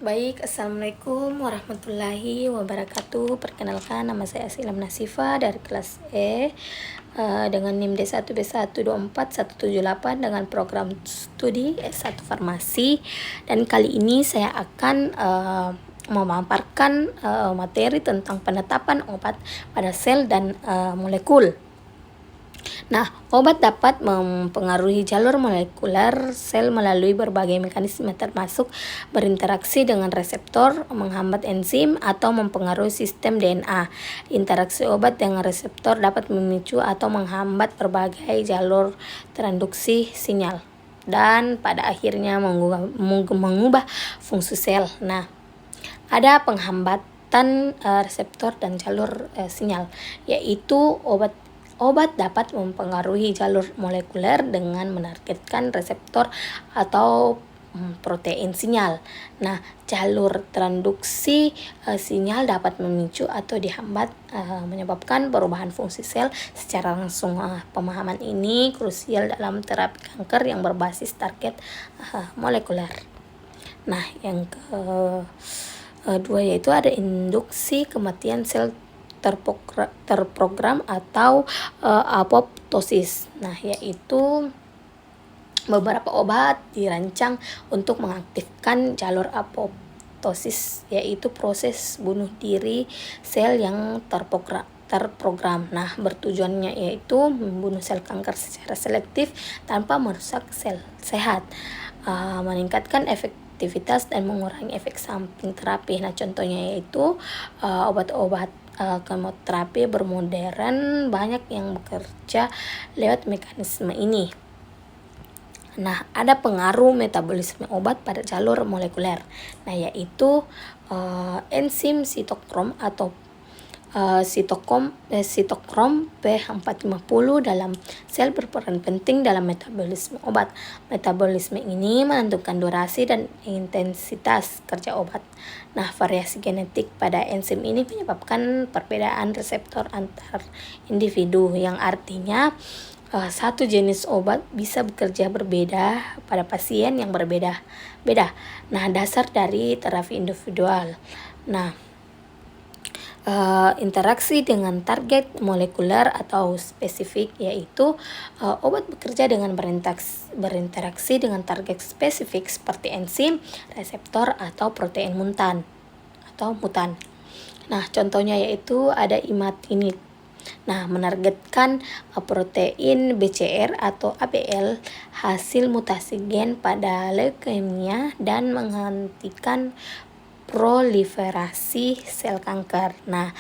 Baik, Assalamualaikum warahmatullahi wabarakatuh. Perkenalkan, nama saya Asilam Nasifa dari kelas dengan NIM D1B1241178 dengan program studi S1 Farmasi. Dan kali ini saya akan memaparkan materi tentang penetapan obat pada sel dan molekul. Nah, obat dapat mempengaruhi jalur molekuler sel melalui berbagai mekanisme termasuk berinteraksi dengan reseptor, menghambat enzim, atau mempengaruhi sistem DNA. Interaksi obat dengan reseptor dapat memicu atau menghambat berbagai jalur transduksi sinyal dan pada akhirnya mengubah fungsi sel. Nah, ada penghambatan reseptor dan jalur sinyal, yaitu Obat dapat mempengaruhi jalur molekuler dengan menargetkan reseptor atau protein sinyal. Nah, jalur transduksi sinyal dapat memicu atau dihambat menyebabkan perubahan fungsi sel secara langsung. Pemahaman ini krusial dalam terapi kanker yang berbasis target molekuler. Nah, yang kedua yaitu ada induksi kematian sel terprogram atau apoptosis. Nah, yaitu beberapa obat dirancang untuk mengaktifkan jalur apoptosis, yaitu proses bunuh diri sel yang terprogram. Nah, bertujuannya yaitu membunuh sel kanker secara selektif tanpa merusak sel sehat, meningkatkan efektivitas dan mengurangi efek samping terapi. Nah, contohnya yaitu obat-obat kemoterapi bermodern banyak yang bekerja lewat mekanisme ini. Nah, ada pengaruh metabolisme obat pada jalur molekuler. Nah, yaitu enzim sitokrom atau sitokrom P450 dalam sel berperan penting dalam metabolisme obat. Metabolisme ini menentukan durasi dan intensitas kerja obat. Nah, variasi genetik pada enzim ini menyebabkan perbedaan reseptor antar individu, yang artinya satu jenis obat bisa bekerja berbeda pada pasien yang berbeda-beda. Nah, dasar dari terapi individual. Nah, interaksi dengan target molekuler atau spesifik, yaitu obat bekerja dengan berinteraksi dengan target spesifik seperti enzim, reseptor, atau protein mutan. Nah, contohnya yaitu ada imatinib. Nah, menargetkan protein BCR atau ABL hasil mutasi gen pada leukemia dan menghentikan proliferasi sel kanker. Nah,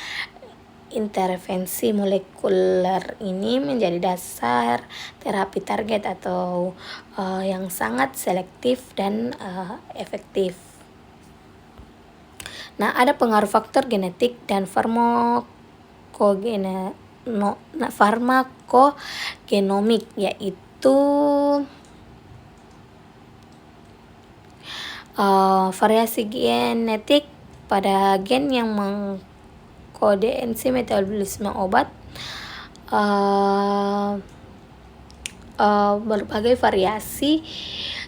intervensi molekuler ini menjadi dasar terapi target atau yang sangat selektif dan efektif. Nah, ada pengaruh faktor genetik dan farmakogenomik, yaitu variasi genetik pada gen yang mengkode enzim metabolisme obat. Berbagai variasi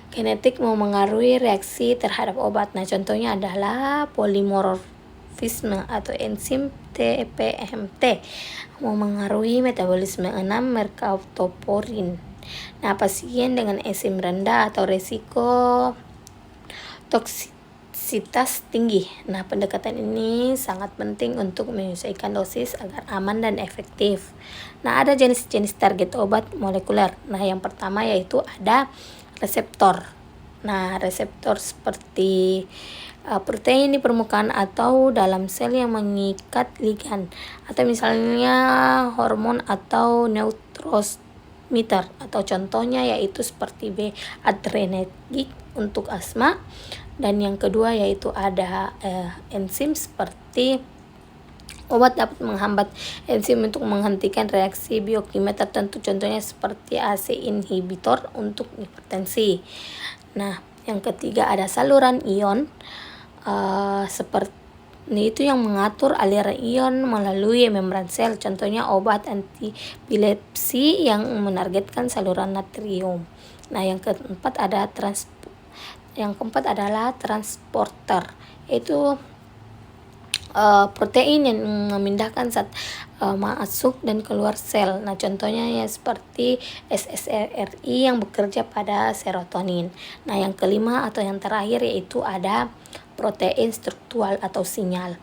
genetik memengaruhi reaksi terhadap obat. Nah, contohnya adalah polimorfisme atau enzim TPMT memengaruhi metabolisme 6 mercaptoporin. Nah, pasien dengan enzim rendah atau resiko toksisitas tinggi. Nah, pendekatan ini sangat penting untuk menyesuaikan dosis agar aman dan efektif. Nah, ada jenis-jenis target obat molekuler. Nah, yang pertama yaitu ada reseptor. Nah, reseptor seperti protein di permukaan atau dalam sel yang mengikat ligan, atau misalnya hormon atau neurotransmitter, atau contohnya yaitu seperti adrenergic untuk asma. Dan yang kedua yaitu ada enzim seperti obat dapat menghambat enzim untuk menghentikan reaksi biokimia tertentu, contohnya seperti ACE inhibitor untuk hipertensi. Nah, yang ketiga ada saluran ion seperti itu yang mengatur aliran ion melalui membran sel, contohnya obat antiepilepsi yang menargetkan saluran natrium. Nah, yang keempat ada Yang keempat adalah transporter, yaitu protein yang memindahkan zat masuk dan keluar sel. Nah, contohnya ya seperti SSRI yang bekerja pada serotonin. Nah, yang kelima atau yang terakhir yaitu ada protein struktural atau sinyal.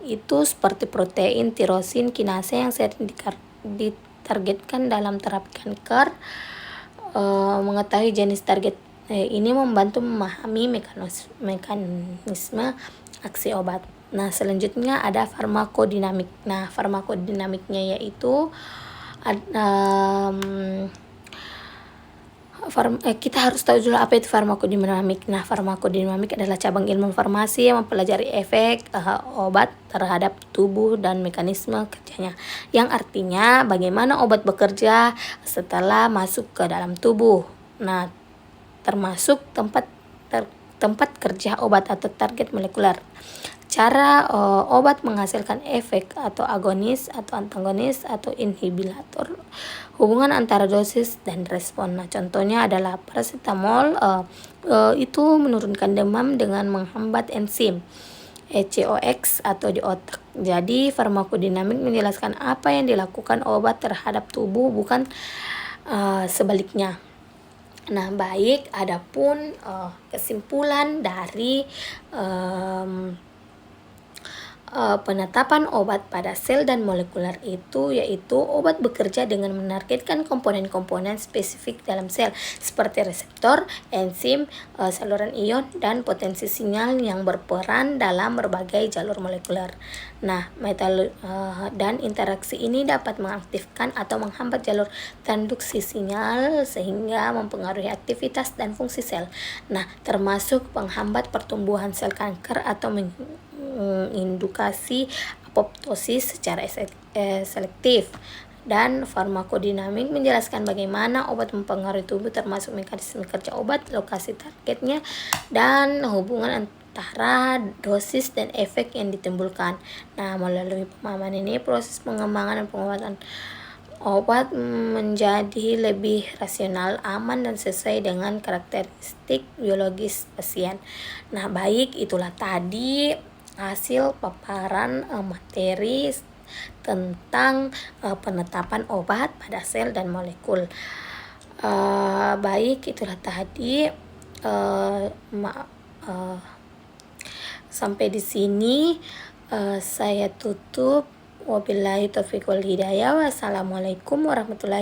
Itu seperti protein tirosin kinase yang sering ditargetkan dalam terapi kanker. Mengetahui jenis target ini membantu memahami mekanisme aksi obat. Nah, selanjutnya ada farmakodinamik. Nah, farmakodinamiknya yaitu kita harus tahu dulu apa itu farmakodinamik. Nah, farmakodinamik adalah cabang ilmu farmasi yang mempelajari efek obat terhadap tubuh dan mekanisme kerjanya. Yang artinya bagaimana obat bekerja setelah masuk ke dalam tubuh. Nah, termasuk tempat kerja obat atau target molekuler. Cara obat menghasilkan efek atau agonis atau antagonis atau inhibitor, hubungan antara dosis dan respon. Nah, contohnya adalah paracetamol itu menurunkan demam dengan menghambat enzim ECOX atau di otak. Jadi farmakodinamik menjelaskan apa yang dilakukan obat terhadap tubuh, bukan sebaliknya. Nah, baik, adapun kesimpulan dari penetapan obat pada sel dan molekuler itu yaitu obat bekerja dengan menargetkan komponen-komponen spesifik dalam sel seperti reseptor, enzim, saluran ion, dan potensi sinyal yang berperan dalam berbagai jalur molekuler. Nah, dan interaksi ini dapat mengaktifkan atau menghambat jalur transduksi sinyal sehingga mempengaruhi aktivitas dan fungsi sel. Nah, termasuk penghambat pertumbuhan sel kanker atau mengindukasi apoptosis secara selektif. Dan farmakodinamik menjelaskan bagaimana obat mempengaruhi tubuh termasuk mekanisme kerja obat, lokasi targetnya, dan hubungan antara dosis dan efek yang ditimbulkan. Nah, melalui pemahaman ini proses pengembangan dan pengobatan obat menjadi lebih rasional, aman, dan sesuai dengan karakteristik biologis pasien. Nah, baik, itulah tadi hasil paparan materi tentang penetapan obat pada sel dan molekul. Baik, itulah tadi. Sampai di sini saya tutup. Wabillahi taufiq wal hidayah. Wassalamualaikum warahmatullahi